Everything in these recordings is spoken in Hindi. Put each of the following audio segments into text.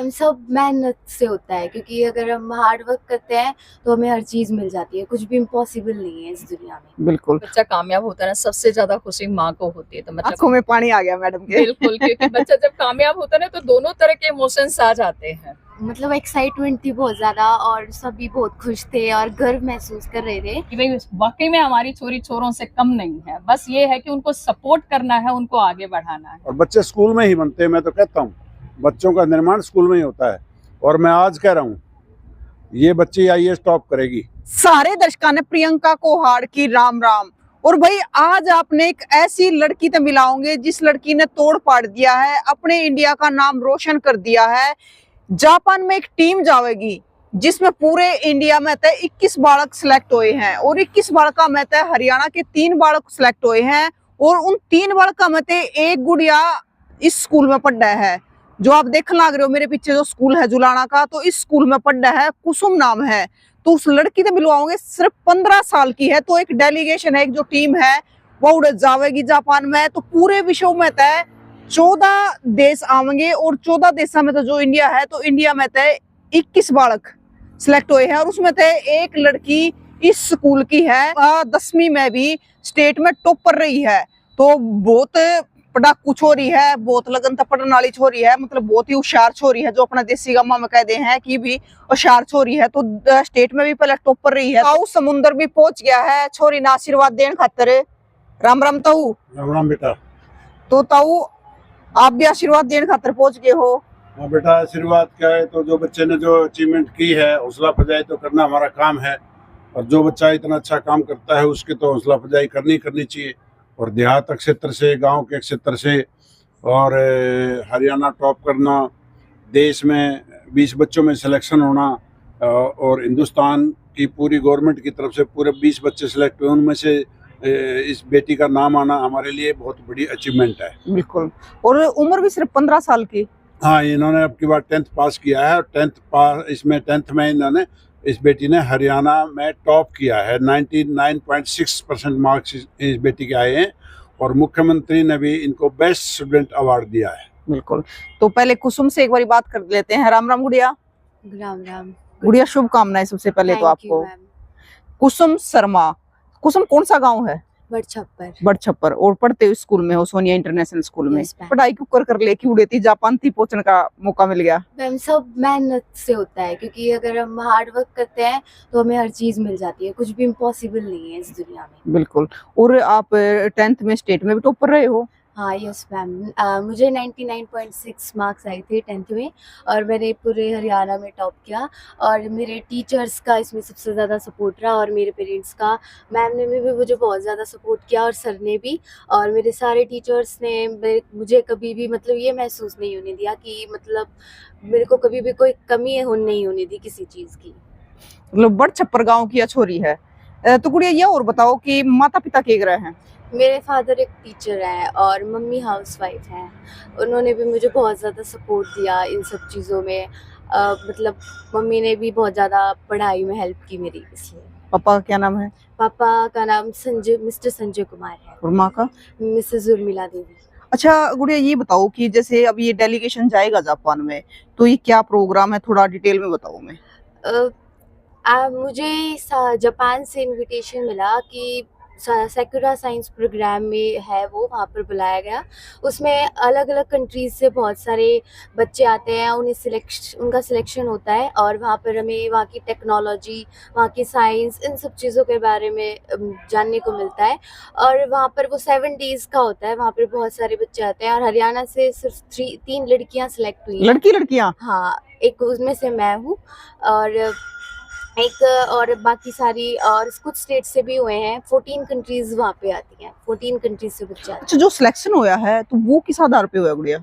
मैम सब मेहनत से होता है, क्योंकि अगर हम हार्ड वर्क करते हैं तो हमें हर चीज मिल जाती है। कुछ भी इम्पॉसिबल नहीं है इस दुनिया में। बिल्कुल। बच्चा कामयाब होता है ना, सबसे ज्यादा खुशी माँ को होती है। तो मतलब आंखों में पानी आ गया मैडम के। बिल्कुल, क्योंकि बच्चा जब कामयाब होता है ना तो दोनों तरह के इमोशंस आ जाते हैं। मतलब एक्साइटमेंट थी बहुत ज्यादा और सभी बहुत खुश थे और गर्व महसूस कर रहे थे कि भाई वाकई में हमारी छोरी छोरों से कम नहीं है। बस ये है कि उनको सपोर्ट करना है, उनको आगे बढ़ाना है। और बच्चे स्कूल में ही बनते हैं। मैं तो कहता हूँ बच्चों का निर्माण स्कूल में ही होता है। और मैं आज कह रहा हूँ ये बच्ची आईएएस टॉप करेगी। सारे दर्शकों ने प्रियंका कोहाड़ की राम राम। और भाई आज आपने एक ऐसी लड़की से मिलाओगे जिस लड़की ने तोड़ पाड़ दिया है, अपने इंडिया का नाम रोशन कर दिया है। जापान में एक टीम जाएगी जिसमें पूरे इंडिया में 21 बालक सिलेक्ट हुए हैं और 21 बालका में हरियाणा के 3 बालक सिलेक्ट हुए हैं और उन 3 बालका में एक गुड़िया इस स्कूल में पढ़ रहा है। जो आप देखने लग रहे हो मेरे पीछे जो स्कूल है जुलाना का, तो इस स्कूल में पढ़ रहा है, कुसुम नाम है। तो उस लड़की से मिलवाओगे, सिर्फ 15 साल की है। तो एक डेलीगेशन है, एक जो टीम है वो उड़ जाएगी जापान में। तो पूरे विश्व में 14 देश आवेंगे और 14 देशों में तो जो इंडिया है, तो इंडिया में 21 बालक सिलेक्ट हुए हैं और उसमें एक लड़की इस स्कूल की है। 10वीं में भी स्टेट में टॉप पर रही है। तो बहुत पढ़ाकू छोरी है, बहुत लगन पढ़ने वाली छोरी है, मतलब बहुत ही होशियार छोरी है, जो अपना देसी गामा में कहते हैं कि भी होशियार छोरी है। तो स्टेट में भी पहले टॉप पर रही है। ताऊ समुंदर भी पहुंच गया है छोरी ने आशीर्वाद देने खातिर। राम राम ताऊ। राम राम बेटा। तो ताऊ आप भी आशीर्वाद देने खातिर पहुंच गए हो। हाँ बेटा, आशीर्वाद क्या है, तो जो बच्चे ने जो अचीवमेंट की है हौसला अफजाई तो करना हमारा काम है। और जो बच्चा इतना अच्छा काम करता है उसकी तो हौसला अफजाई करनी चाहिए। और देहात क्षेत्र से, गांव के क्षेत्र से और हरियाणा टॉप करना, देश में 20 बच्चों में सिलेक्शन होना और हिंदुस्तान की पूरी गवर्नमेंट की तरफ से पूरे 20 बच्चे सिलेक्ट हुए, उनमें से इस बेटी का नाम आना हमारे लिए बहुत बड़ी अचीवमेंट है। बिल्कुल। और उम्र भी सिर्फ 15 साल की। हाँ, इन्होंने अब की बार 10th पास किया है और 10th पास इसमें 10th में इन्होंने, इस बेटी ने हरियाणा में टॉप किया है। 99.6% मार्क्स इस बेटी के आए हैं और मुख्यमंत्री ने भी इनको बेस्ट स्टूडेंट अवार्ड दिया है। बिल्कुल। तो पहले कुसुम से एक बार बात कर लेते हैं। राम राम गुड़िया। राम राम गुड़िया, शुभकामनाएं सबसे पहले तो आपको। कुसुम शर्मा, कुसुम कौन सा गांव है? बड़छप्पर। और पढ़ते हुए स्कूल में हो, सोनिया इंटरनेशनल स्कूल में। पढ़ाई क्यों कर लेके उड़े थी, जापान थी पहुंचने का मौका मिल गया? मैम सब मेहनत से होता है, क्योंकि अगर हम हार्ड वर्क करते हैं तो हमें हर चीज मिल जाती है। कुछ भी इम्पॉसिबल नहीं है इस दुनिया में। बिल्कुल। और आप 10th में स्टेट में भी टॉप पर रहे हो? हाँ यस मैम, मुझे 99.6 मार्क्स आए थे 10th में और मैंने पूरे हरियाणा में टॉप किया। और मेरे टीचर्स का इसमें सबसे ज़्यादा सपोर्ट रहा और मेरे पेरेंट्स का। मैम ने भी मुझे बहुत ज़्यादा सपोर्ट किया और सर ने भी। और मेरे सारे टीचर्स ने मुझे कभी भी मतलब ये महसूस नहीं होने दिया कि मतलब मेरे को कभी भी कोई कमी नहीं होने दी किसी चीज़ की। मतलब बड़छप्पर गाँव की छोरी है। तो गुड़िया ये और बताओ कि माता पिता के ग्रह हैं? मेरे फादर एक टीचर हैं और मम्मी हाउसवाइफ हैं। उन्होंने भी मुझे बहुत ज़्यादा सपोर्ट दिया इन सब चीज़ों में। मतलब मम्मी ने भी बहुत ज़्यादा पढ़ाई में हेल्प की मेरी, इसलिए। पापा का क्या नाम है? पापा का नाम मिस्टर संजय कुमार है। और माँ का? मिसेस उर्मिला देवी। अच्छा गुड़िया, ये बताओ कि जैसे अब ये डेलीगेशन जाएगा जापान में, तो ये क्या प्रोग्राम है, थोड़ा डिटेल में बताओ। मैं मुझे जापान से इनविटेशन मिला कि सेकुरा साइंस प्रोग्राम में है, वो वहाँ पर बुलाया गया। उसमें अलग अलग कंट्रीज़ से बहुत सारे बच्चे आते हैं, उनका सिलेक्शन होता है और वहाँ पर हमें वहाँ की टेक्नोलॉजी, वहाँ की साइंस, इन सब चीज़ों के बारे में जानने को मिलता है। और वहाँ पर वो 7 डेज़ का होता है। वहाँ पर बहुत सारे बच्चे आते हैं और हरियाणा से सिर्फ 3 लड़कियाँ सिलेक्ट हुई हैं। लड़कियाँ? हाँ, एक उसमें से मैं हूँ और बाकी सारी और कुछ स्टेट से भी हुए हैं। 14 कंट्रीज वहाँ पे आती हैं। 14 कंट्रीज से बच्चे आते हैं। अच्छा, जो सिलेक्शन हुआ है तो वो किस आधार पे हुआ गुड़िया?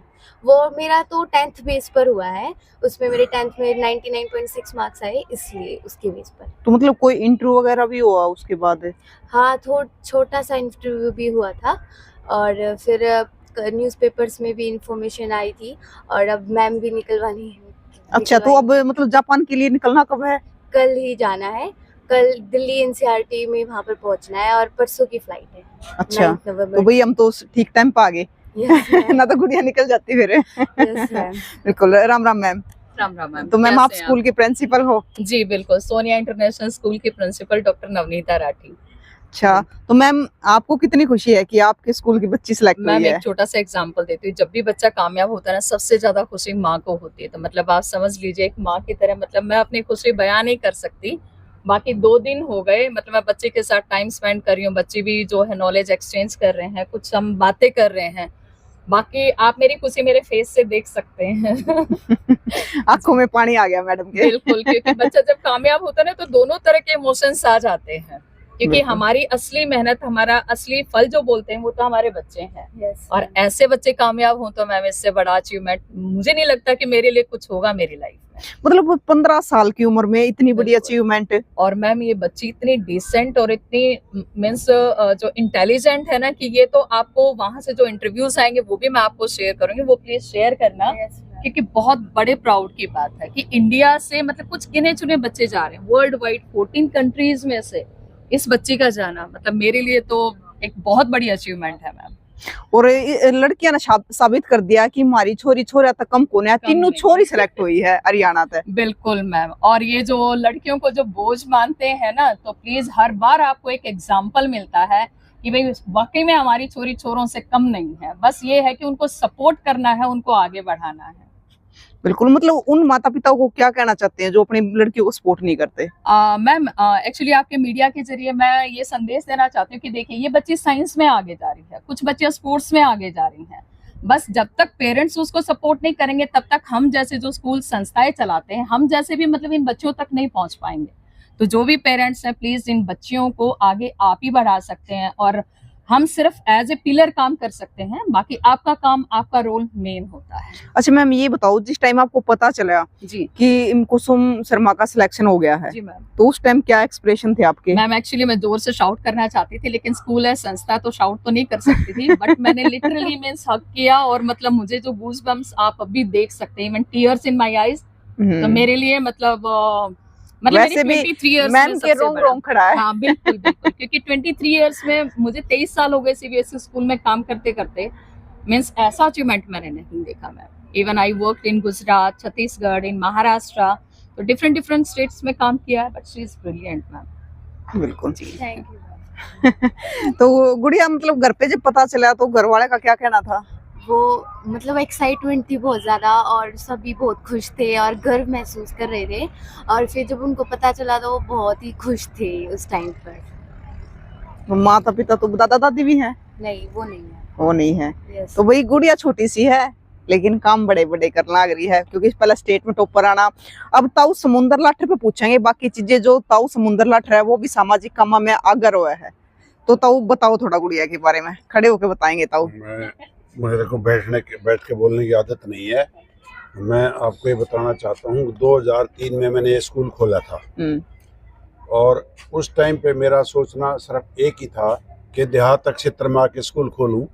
वो मेरा तो 10th बेस पर हुआ है। उसमें मेरे 10th में 99.6 मार्क्स आए, इसलिए उसके बेस पर। तो मतलब कोई इंटरव्यू वगैरह भी हुआ उसके बाद? हाँ, छोटा सा इंटरव्यू भी हुआ था और फिर न्यूज़पेपर्स में भी इंफॉर्मेशन आई थी और अब मैम भी निकलवानी है। अच्छा, तो अब मतलब जापान के लिए निकलना कब है? कल ही जाना है। कल दिल्ली एनसीईआरटी में वहाँ पर पहुँचना है और परसों की फ्लाइट है। अच्छा, तो भाई हम तो ठीक टाइम पे आ गए। ना तो गुड़िया निकल जाती फिर। Yes ma'am. बिल्कुल। राम राम मैम। राम राम मैम। तो मैम आप कैसे हैं स्कूल की प्रिंसिपल हो? जी बिल्कुल, सोनिया इंटरनेशनल स्कूल की प्रिंसिपल डॉक्टर नवनीता राठी। अच्छा, तो मैम आपको कितनी खुशी है कि आपके स्कूल की बच्ची सिलेक्ट हुई मैम है? एक छोटा सा एग्जांपल देती हूँ, जब भी बच्चा कामयाब होता है ना, सबसे ज्यादा खुशी माँ को होती है। तो मतलब आप समझ लीजिए एक माँ की तरह, मतलब मैं अपनी खुशी बयान नहीं कर सकती। बाकी 2 दिन हो गए, मतलब मैं बच्चे के साथ टाइम स्पेंड कर रही हूँ, बच्चे भी जो है नॉलेज एक्सचेंज कर रहे हैं, कुछ हम बातें कर रहे हैं। बाकी आप मेरी खुशी मेरे फेस से देख सकते हैं। आंखों में पानी आ गया मैडम के। बिल्कुल, क्योंकि बच्चा जब कामयाब होता है ना, तो दोनों तरह के इमोशंस आ जाते हैं, क्योंकि बिल्कुल। हमारी असली मेहनत, हमारा असली फल जो बोलते हैं वो तो हमारे बच्चे हैं। यस और ऐसे बच्चे कामयाब हों तो मैम इससे बड़ा अचीवमेंट मुझे नहीं लगता कि मेरे लिए कुछ होगा मेरी लाइफ में। मतलब 15 साल की उम्र में इतनी बड़ी बिल्कुल। अचीवमेंट। और मैम ये बच्ची इतनी डिसेंट और इतनी मीन्स जो इंटेलिजेंट है ना, कि ये तो आपको वहां से जो इंटरव्यूज आएंगे वो भी मैं आपको शेयर करूंगी, वो प्लीज शेयर करना। क्योंकि बहुत बड़े प्राउड की बात है कि इंडिया से मतलब कुछ गिने चुने बच्चे जा रहे हैं, वर्ल्ड वाइड 14 कंट्रीज में से इस बच्ची का जाना, मतलब मेरे लिए तो एक बहुत बड़ी अचीवमेंट है मैम। और लड़कियां ने साबित कर दिया कि हमारी छोरी छोरा तक कम कोने, तीनों नहीं। छोरी सिलेक्ट हुई है हरियाणा तक। बिल्कुल मैम, और ये जो लड़कियों को जो बोझ मानते हैं ना, तो प्लीज हर बार आपको एक एग्जाम्पल मिलता है कि भाई वाकई में हमारी छोरी छोरों से कम नहीं है। बस ये है कि उनको सपोर्ट करना है, उनको आगे बढ़ाना है। बिल्कुल, मतलब उन माता पिताओं को क्या कहना चाहते हैं जो अपनी लड़कियों को सपोर्ट नहीं करते? मैम एक्चुअली आपके मीडिया के जरिए मैं ये संदेश देना चाहती हूँ कि देखिए ये बच्ची साइंस में आगे जा रही है, कुछ बच्चे स्पोर्ट्स में आगे जा रही हैं। बस जब तक पेरेंट्स उसको सपोर्ट नहीं करेंगे, तब तक हम जैसे जो स्कूल संस्थाएं चलाते हैं, हम जैसे भी मतलब इन बच्चों तक नहीं पहुंच पाएंगे। तो जो भी पेरेंट्स हैं, प्लीज इन बच्चियों को आगे आप ही बढ़ा सकते हैं, और हम सिर्फ एज ए पिलर काम कर सकते हैं, बाकी आपका काम, आपका रोल मेन होता है। अच्छा मैम ये बताओ, जिस टाइम आपको पता चला जी कि कुसुम शर्मा का सिलेक्शन हो गया है, जी मैम। तो उस टाइम क्या एक्सप्रेशन थे आपके? मैम एक्चुअली मैं जोर से शाउट करना चाहती थी, लेकिन स्कूल है, संस्था, तो शाउट तो नहीं कर सकती थी। बट मैंने लिटरली मींस हग किया, और मतलब मुझे जो गूज बम्स आप अभी देख सकते हैं, even tears in my eyes. तो मेरे लिए मतलब वैसे भी 23 इयर्स मैम के रोंग खड़ा है। हाँ बिल्कुल बिल्कुल, क्योंकि 23 इयर्स में मुझे 23 साल हो गए सीबीएसई स्कूल में काम करते करते। मीन्स ऐसा अचीवमेंट मैंने नहीं देखा ma'am. Even I work in Gujarat, Chhattisgarh, in Maharashtra, तो डिफरेंट स्टेट्स में काम किया है। But she is brilliant ma'am. बिल्कुल। Thank you. तो गुड़िया मतलब घर पे जब पता चला तो घर वाले का क्या कहना था? वो मतलब एक्साइटमेंट थी बहुत ज़्यादा, और सभी बहुत खुश थे और गर्व महसूस कर रहे थे। और फिर जब उनको पता चला तो वो बहुत ही खुश थे उस टाइम पर। तो माता पिता तो दादा दादी भी हैं? नहीं, वो नहीं है। वो नहीं है। यस। तो वही गुड़िया छोटी सी है लेकिन काम बड़े बड़े कर लग रही है, क्योंकि पहले स्टेट में टॉपर आना। अब ताऊ समुंदर लाठर पे पूछेंगे बाकी चीजें, जो ताऊ समुंदर लाठर है वो भी सामाजिक कामों में आगे हुआ है। तो ताऊ बताओ थोड़ा गुड़िया के बारे में, खड़े होके बताएंगे ताऊ। मेरे को बैठ के बोलने की आदत नहीं है। मैं आपको ये बताना चाहता हूँ 2003 में मैंने ये स्कूल खोला था, और उस टाइम पे मेरा सोचना सिर्फ एक ही था कि देहात क्षेत्र में आके स्कूल खोलूं।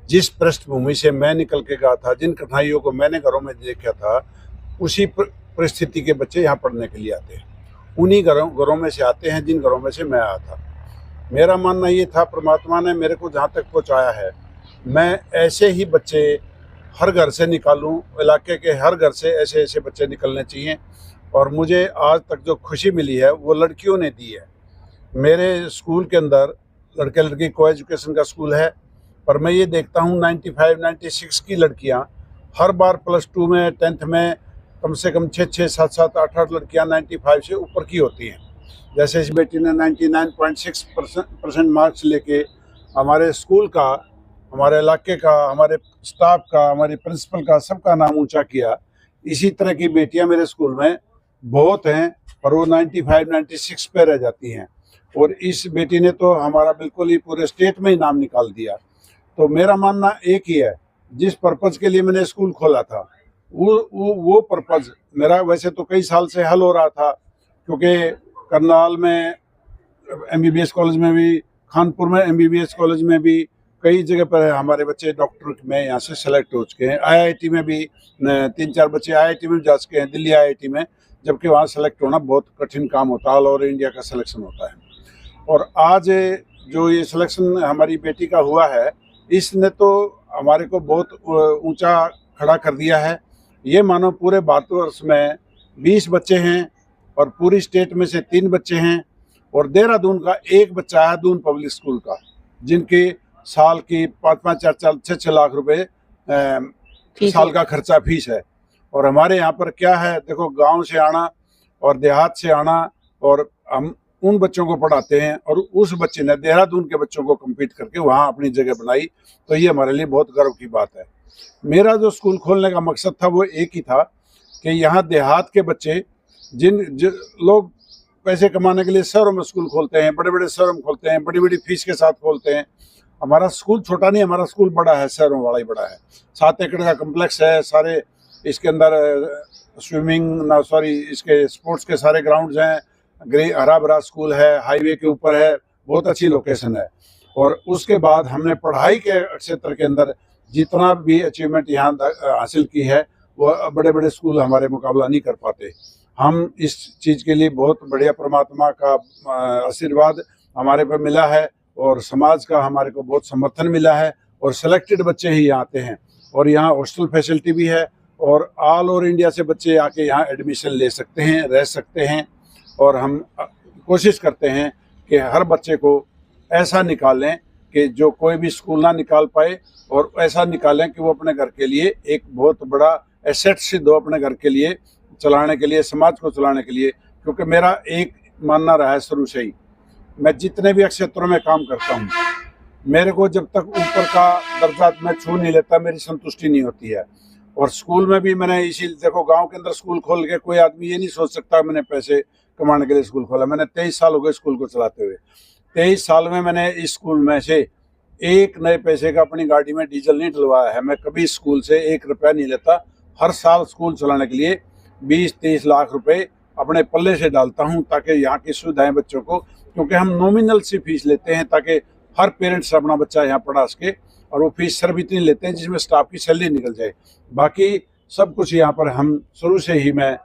जिस पृष्ठभूमि से मैं निकल के गया था, जिन कठिनाइयों को मैंने घरों में देखा था, उसी परिस्थिति के बच्चे यहाँ पढ़ने के लिए आते हैं। उन्हीं घरों में से आते हैं जिन घरों में से मैं आया था। मेरा मानना ये था, परमात्मा ने मेरे को जहाँ तक पहुँचाया है, मैं ऐसे ही बच्चे हर घर से निकालूं, इलाके के हर घर से ऐसे ऐसे बच्चे निकलने चाहिए। और मुझे आज तक जो खुशी मिली है वो लड़कियों ने दी है। मेरे स्कूल के अंदर लड़के लड़की को एजुकेशन का स्कूल है, पर मैं ये देखता हूँ 95, 96 की लड़कियाँ हर बार +2 में, 10th में कम से कम 6, 7, 8 लड़कियाँ 95 से ऊपर की होती हैं। जैसे इस बेटी ने 99.6% मार्क्स लेके हमारे स्कूल का, हमारे इलाके का, हमारे स्टाफ का, हमारे प्रिंसिपल का, सबका नाम ऊंचा किया। इसी तरह की बेटियां मेरे स्कूल में बहुत हैं, पर वो 95, 96 पे रह जाती हैं। और इस बेटी ने तो हमारा बिल्कुल ही पूरे स्टेट में ही नाम निकाल दिया। तो मेरा मानना एक ही है, जिस पर्पज़ के लिए मैंने स्कूल खोला था वो पर्पज़ मेरा वैसे तो कई साल से हल हो रहा था, क्योंकि करनाल में MBBS कॉलेज में भी, खानपुर में MBBS कॉलेज में भी, कई जगह पर हमारे बच्चे डॉक्टर में यहाँ से सेलेक्ट हो चुके हैं। IIT में भी 3-4 बच्चे IIT में जा चुके हैं, दिल्ली IIT में, जबकि वहाँ सेलेक्ट होना बहुत कठिन काम होता है। ऑल ओवर इंडिया का सिलेक्शन होता है। और आज जो ये सिलेक्शन हमारी बेटी का हुआ है, इसने तो हमारे को बहुत ऊंचा खड़ा कर दिया है। ये मानो पूरे भारतवर्ष में 20 बच्चे हैं और पूरी स्टेट में से 3 बच्चे हैं और देहरादून का एक बच्चा है दून पब्लिक स्कूल का, जिनकी साल की 5-5, 4-4, 6-6 लाख रुपए साल का खर्चा फीस है। और हमारे यहाँ पर क्या है, देखो गांव से आना और देहात से आना, और हम उन बच्चों को पढ़ाते हैं और उस बच्चे ने देहरादून के बच्चों को कम्पीट करके वहाँ अपनी जगह बनाई, तो ये हमारे लिए बहुत गर्व की बात है। मेरा जो स्कूल खोलने का मकसद था वो एक ही था कि यहाँ देहात के बच्चे जिन लोग पैसे कमाने के लिए शहरों में स्कूल खोलते हैं, बड़े बड़े शहरों में खोलते हैं, बड़ी बड़ी फीस के साथ खोलते हैं। हमारा स्कूल छोटा नहीं, हमारा स्कूल बड़ा है, शहरों वाला ही बड़ा है। 7 एकड़ का कम्प्लेक्स है, सारे इसके अंदर इसके स्पोर्ट्स के सारे ग्राउंड्स हैं, हरा भरा स्कूल है, हाईवे के ऊपर है, बहुत अच्छी लोकेशन है। और उसके बाद हमने पढ़ाई के क्षेत्र के अंदर जितना भी अचीवमेंट यहाँ हासिल की है वो बड़े बड़े स्कूल हमारे मुकाबला नहीं कर पाते। हम इस चीज़ के लिए बहुत बढ़िया परमात्मा का आशीर्वाद हमारे पर मिला है और समाज का हमारे को बहुत समर्थन मिला है और सिलेक्टेड बच्चे ही यहाँ आते हैं। और यहाँ हॉस्टल फैसिलिटी भी है और ऑल ओवर इंडिया से बच्चे आके यहाँ एडमिशन ले सकते हैं, रह सकते हैं। और हम कोशिश करते हैं कि हर बच्चे को ऐसा निकालें कि जो कोई भी स्कूल ना निकाल पाए, और ऐसा निकालें कि वो अपने घर के लिए एक बहुत बड़ा एसेट सिद्ध हो, अपने घर के लिए चलाने के लिए, समाज को चलाने के लिए। क्योंकि मेरा एक मानना रहा है शुरू से ही, मैं जितने भी क्षेत्रों में काम करता हूँ, मेरे को जब तक ऊपर का दर्जा मैं छू नहीं लेता मेरी संतुष्टि नहीं होती है। और स्कूल में भी मैंने इसी, देखो गांव के अंदर स्कूल खोल के कोई आदमी ये नहीं सोच सकता मैंने पैसे कमाने के लिए स्कूल खोला। मैंने 23 साल हो गए स्कूल को चलाते हुए। 23 साल में मैंने इस स्कूल में से एक नए पैसे का अपनी गाड़ी में डीजल नहीं डलवाया है। मैं कभी स्कूल से 1 रुपया नहीं लेता। हर साल स्कूल चलाने के लिए 20-30 लाख रुपए अपने पल्ले से डालता हूं, ताकि यहाँ की सुविधाएं बच्चों को, क्योंकि हम नॉमिनल सी फीस लेते हैं ताकि हर पेरेंट्स अपना बच्चा यहाँ पढ़ा सके, और वो फीस सिर्फ इतनी लेते हैं जिसमें स्टाफ की सैलरी निकल जाए। बाकी सब कुछ यहाँ पर हम शुरू से ही, मैं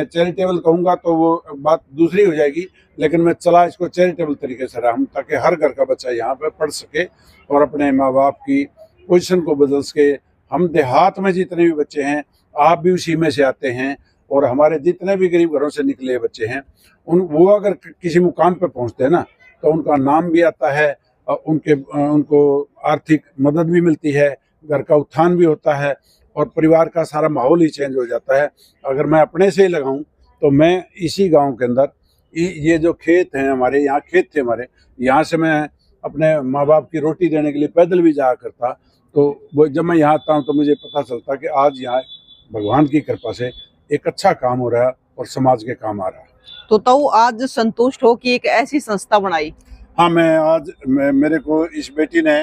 चैरिटेबल कहूँगा तो वो बात दूसरी हो जाएगी, लेकिन मैं चला इसको चैरिटेबल तरीके से रहा हूँ ताकि हर घर का बच्चा यहाँ पर पढ़ सके और अपने माँ बाप की पोजीशन को बदल सके। हम देहात में जितने भी बच्चे हैं, आप भी उसी में से आते हैं, और हमारे जितने भी गरीब घरों से निकले बच्चे हैं वो अगर किसी मुकाम पर पहुँचते हैं ना, तो उनका नाम भी आता है, उनको आर्थिक मदद भी मिलती है, घर का उत्थान भी होता है और परिवार का सारा माहौल ही चेंज हो जाता है। अगर मैं अपने से ही लगाऊं तो मैं इसी गांव के अंदर ये जो खेत हैं, हमारे यहाँ खेत थे हमारे, यहाँ से मैं अपने माँ बाप की रोटी देने के लिए पैदल भी जाया करता। तो वो जब मैं यहाँ आता हूँ तो मुझे पता चलता कि आज यहाँ भगवान की कृपा से एक अच्छा काम हो रहा है और समाज के काम आ रहा है। तो ताऊ आज संतुष्ट हो कि एक ऐसी संस्था बनाई? हाँ, मेरे को इस बेटी ने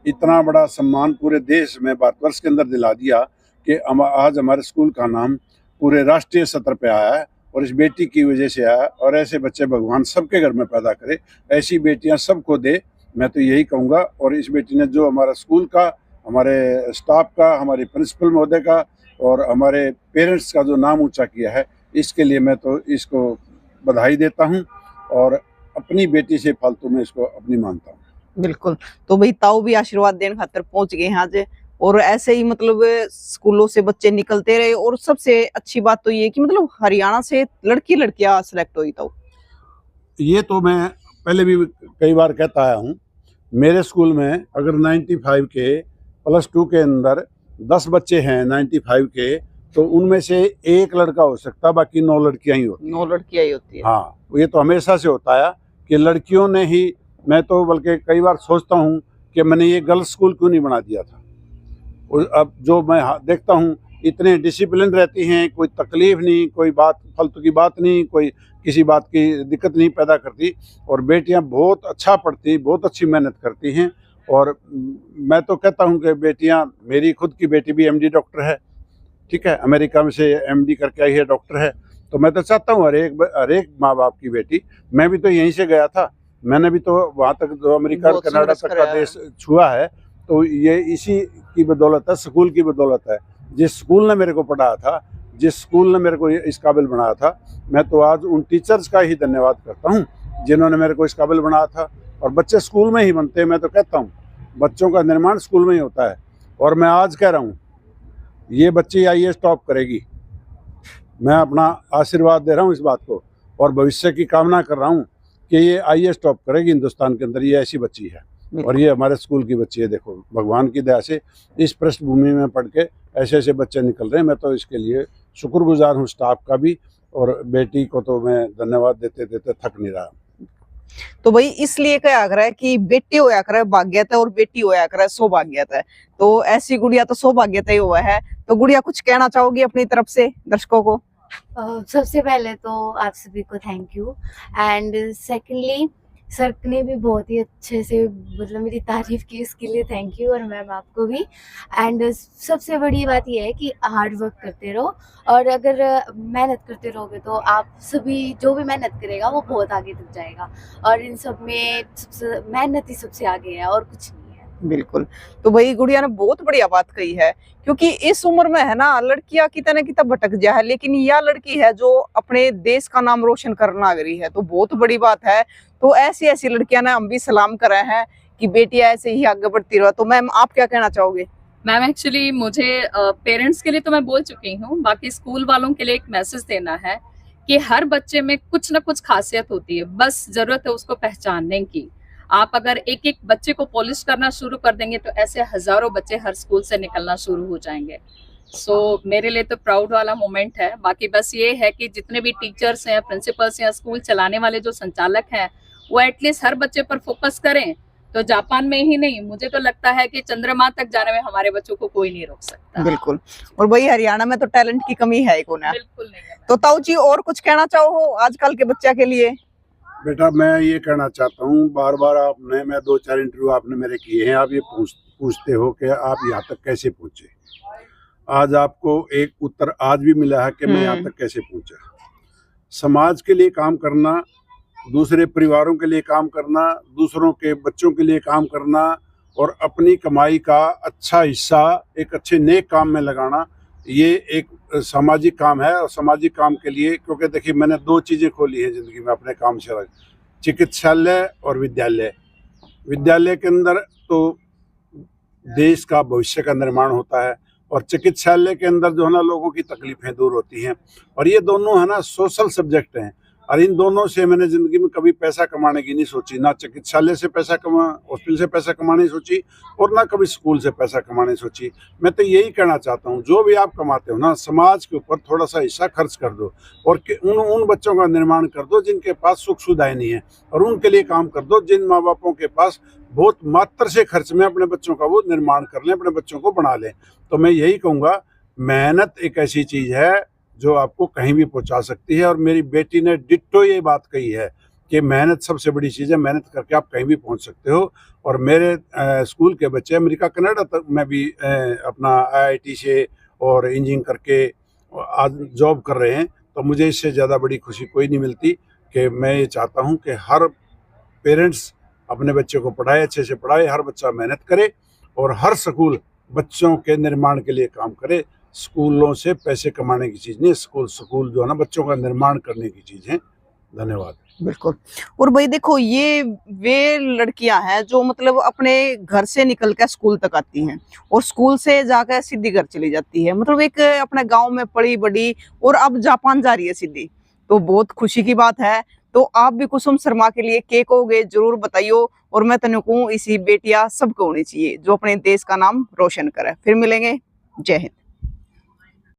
इतना बड़ा सम्मान पूरे देश में, भारतवर्ष के अंदर दिला दिया कि आज हमारे स्कूल का नाम पूरे राष्ट्रीय स्तर पे आया है, और इस बेटी की वजह से आया। और ऐसे बच्चे भगवान सबके घर में पैदा करे, ऐसी बेटियां सबको दे, मैं तो यही कहूँगा। और इस बेटी ने जो हमारा स्कूल का, हमारे स्टाफ का, हमारे प्रिंसिपल महोदय का और हमारे पेरेंट्स का जो नाम ऊंचा किया है, इसके लिए मैं तो इसको बधाई देता हूँ और अपनी बेटी से फालतू में इसको अपनी मानता हूँ। बिल्कुल। तो भाई ताऊ भी आशीर्वाद देने खातर पहुंच गए हैं आज, और ऐसे ही मतलब स्कूलों से बच्चे निकलते रहे। और सबसे अच्छी बात तो ये कि मतलब हरियाणा से लड़कियां सिलेक्ट हुई। तो ये तो मैं पहले भी कई बार कहता आया हूँ, मेरे स्कूल में अगर 95 के +2 के अंदर 10 बच्चे हैं 95 के, तो उनमें से एक लड़का हो सकता, बाकी 9 लड़कियां ही होती हैं। 9 लड़कियां ही होती है। हाँ, ये तो हमेशा से होता है कि लड़कियों ने ही, मैं तो बल्कि कई बार सोचता हूँ कि मैंने ये गर्ल्स स्कूल क्यों नहीं बना दिया था। और अब जो मैं देखता हूँ, इतने डिसिप्लिन रहती हैं, कोई तकलीफ नहीं, कोई बात फालतू की बात नहीं, कोई किसी बात की दिक्कत नहीं पैदा करती, और बेटियां बहुत अच्छा पढ़ती, बहुत अच्छी मेहनत करती हैं। और मैं तो कहता हूँ कि बेटियां, मेरी खुद की बेटी भी MD डॉक्टर है, ठीक है, अमेरिका में से MD करके आई है, डॉक्टर है। तो मैं तो चाहता हूँ हर एक माँ बाप की बेटी, मैं भी तो यहीं से गया था, मैंने भी तो वहाँ तक जो अमेरिका और कनाडा तक का देश छुआ है, तो ये इसी की बदौलत है, स्कूल की बदौलत है। जिस स्कूल ने मेरे को पढ़ाया था, जिस स्कूल ने मेरे को इस काबिल बनाया था, मैं तो आज उन टीचर्स का ही धन्यवाद करता हूँ जिन्होंने मेरे को इस काबिल बनाया था। और बच्चे स्कूल में ही बनते हैं, मैं तो कहता हूँ बच्चों का निर्माण स्कूल में ही होता है। और मैं आज कह रहा हूँ, ये बच्ची आईएएस टॉप करेगी। मैं अपना आशीर्वाद दे रहा हूँ इस बात को, और भविष्य की कामना कर रहा हूँ कि ये आईएएस टॉप करेगी हिंदुस्तान के अंदर। ये ऐसी बच्ची है, और ये हमारे स्कूल की बच्ची है। देखो, भगवान की दया से इस पृष्ठभूमि में पढ़ के ऐसे ऐसे बच्चे निकल रहे हैं। मैं तो इसके लिए शुक्रगुजार हूँ स्टाफ का भी, और बेटी को तो मैं धन्यवाद देते देते थक नहीं रहा। तो भाई इसलिए कहा कर है कि बेटी होया करे भाग्यता और बेटी होया करे सौभाग्यता। तो ऐसी गुड़िया तो सौभाग्यता ही हुआ है। तो गुड़िया कुछ कहना चाहोगी अपनी तरफ से दर्शकों को? सबसे पहले तो आप सभी को thank you, and secondly sir ने भी बहुत ही अच्छे से मतलब मेरी तारीफ की, उसके लिए थैंक यू, और मैम आपको भी। एंड सबसे बड़ी बात यह है कि हार्ड वर्क करते रहो, और अगर मेहनत करते रहोगे तो आप सभी जो भी मेहनत करेगा वो बहुत आगे तक जाएगा, और इन सब में सबसे मेहनत ही सबसे आगे है और कुछ नहीं है। बिल्कुल। तो भाई गुड़िया ने बहुत बढ़िया बात कही है, क्योंकि इस उम्र में है ना लड़कियां कितना कितना भटक जा है, लेकिन यह लड़की है जो अपने देश का नाम रोशन करना आ गई है, तो बहुत बड़ी बात है। तो ऐसी ऐसी लड़कियां ने हम भी सलाम कर रहे हैं कि बेटियां ऐसे ही आगे बढ़ती रहो। तो मैम आप क्या कहना चाहोगे? मैम एक्चुअली मुझे पेरेंट्स के लिए तो मैं बोल चुकी हूँ, बाकी स्कूल वालों के लिए एक मैसेज देना है कि हर बच्चे में कुछ ना कुछ खासियत होती है, बस जरूरत है उसको पहचानने की। आप अगर एक एक बच्चे को पॉलिश करना शुरू कर देंगे तो ऐसे हजारों बच्चे हर स्कूल से निकलना शुरू हो जाएंगे। सो मेरे लिए तो प्राउड वाला मोमेंट है। बाकी बस ये है कि जितने भी टीचर्स हैं, प्रिंसिपल्स हैं, स्कूल चलाने वाले जो संचालक हैं, वो एटलीस्ट हर बच्चे पर फोकस करें। तो जापान में ही नहीं, मुझे तो लगता है कि चंद्रमा तक जाने में हमारे बच्चों को कोई नहीं रोक सकता। बिल्कुल। और भाई हरियाणा में तो टैलेंट की कमी है ही को ना। बिल्कुल नहीं है। तो ताऊ जी और कुछ कहना चाहो आजकल के बच्चा के लिए? बेटा, मैं ये कहना चाहता हूँ, बार बार आपने, मैं 2-4 इंटरव्यू आपने मेरे किए हैं, आप ये पूछते हो कि आप यहाँ तक कैसे पहुंचे। आज आपको एक उत्तर आज भी मिला है कि मैं यहाँ तक कैसे पहुंचा। समाज के लिए काम करना, दूसरे परिवारों के लिए काम करना, दूसरों के बच्चों के लिए काम करना, और अपनी कमाई का अच्छा हिस्सा एक अच्छे नेक काम में लगाना, ये एक सामाजिक काम है। और सामाजिक काम के लिए, क्योंकि देखिए मैंने 2 चीज़ें खोली हैं ज़िंदगी में अपने काम से, चिकित्सालय और विद्यालय। विद्यालय के अंदर तो देश का भविष्य का निर्माण होता है, और चिकित्सालय के अंदर जो है ना लोगों की तकलीफें दूर होती हैं। और ये दोनों है ना सोशल सब्जेक्ट हैं, और इन दोनों से मैंने ज़िंदगी में कभी पैसा कमाने की नहीं सोची। ना चिकित्सालय से पैसा हॉस्पिटल से पैसा कमाने की सोची, और ना कभी स्कूल से पैसा कमाने की सोची। मैं तो यही कहना चाहता हूँ, जो भी आप कमाते हो ना, समाज के ऊपर थोड़ा सा हिस्सा खर्च कर दो, और उन बच्चों का निर्माण कर दो जिनके पास सुख सुविधाएं नहीं है, और उनके लिए काम कर दो जिन माँ बापों के पास बहुत मात्र से खर्च में अपने बच्चों का वो निर्माण कर लें, अपने बच्चों को बना लें। तो मैं यही कहूँगा, मेहनत एक ऐसी चीज़ है जो आपको कहीं भी पहुंचा सकती है। और मेरी बेटी ने डिट्टो ये बात कही है कि मेहनत सबसे बड़ी चीज़ है, मेहनत करके आप कहीं भी पहुंच सकते हो। और मेरे स्कूल के बच्चे अमेरिका कनाडा तक में भी अपना IIT से और इंजीनियरिंग करके आज जॉब कर रहे हैं। तो मुझे इससे ज़्यादा बड़ी खुशी कोई नहीं मिलती कि मैं ये चाहता हूँ कि हर पेरेंट्स अपने बच्चे को पढ़ाए, अच्छे से पढ़ाए, हर बच्चा मेहनत करे, और हर स्कूल बच्चों के निर्माण के लिए काम करे। स्कूलों से पैसे कमाने की चीज़ नहीं, स्कूल जो है ना बच्चों का निर्माण करने की चीज़ है। धन्यवाद। बिल्कुल। और भाई देखो, ये वे लड़कियां हैं जो मतलब अपने घर से निकल कर स्कूल तक आती हैं, और स्कूल से जाकर सीधी घर चली जाती है। मतलब एक अपने गांव में पड़ी बड़ी, और अब जापान जा रही है सीधी। तो बहुत खुशी की बात है। तो आप भी कुसुम शर्मा के लिए के कहोगे जरूर बताइयो। और मैं तनु कहूँ, इसी बेटियां सबको होनी चाहिए जो अपने देश का नाम रोशन करे। फिर मिलेंगे। जय हिंद।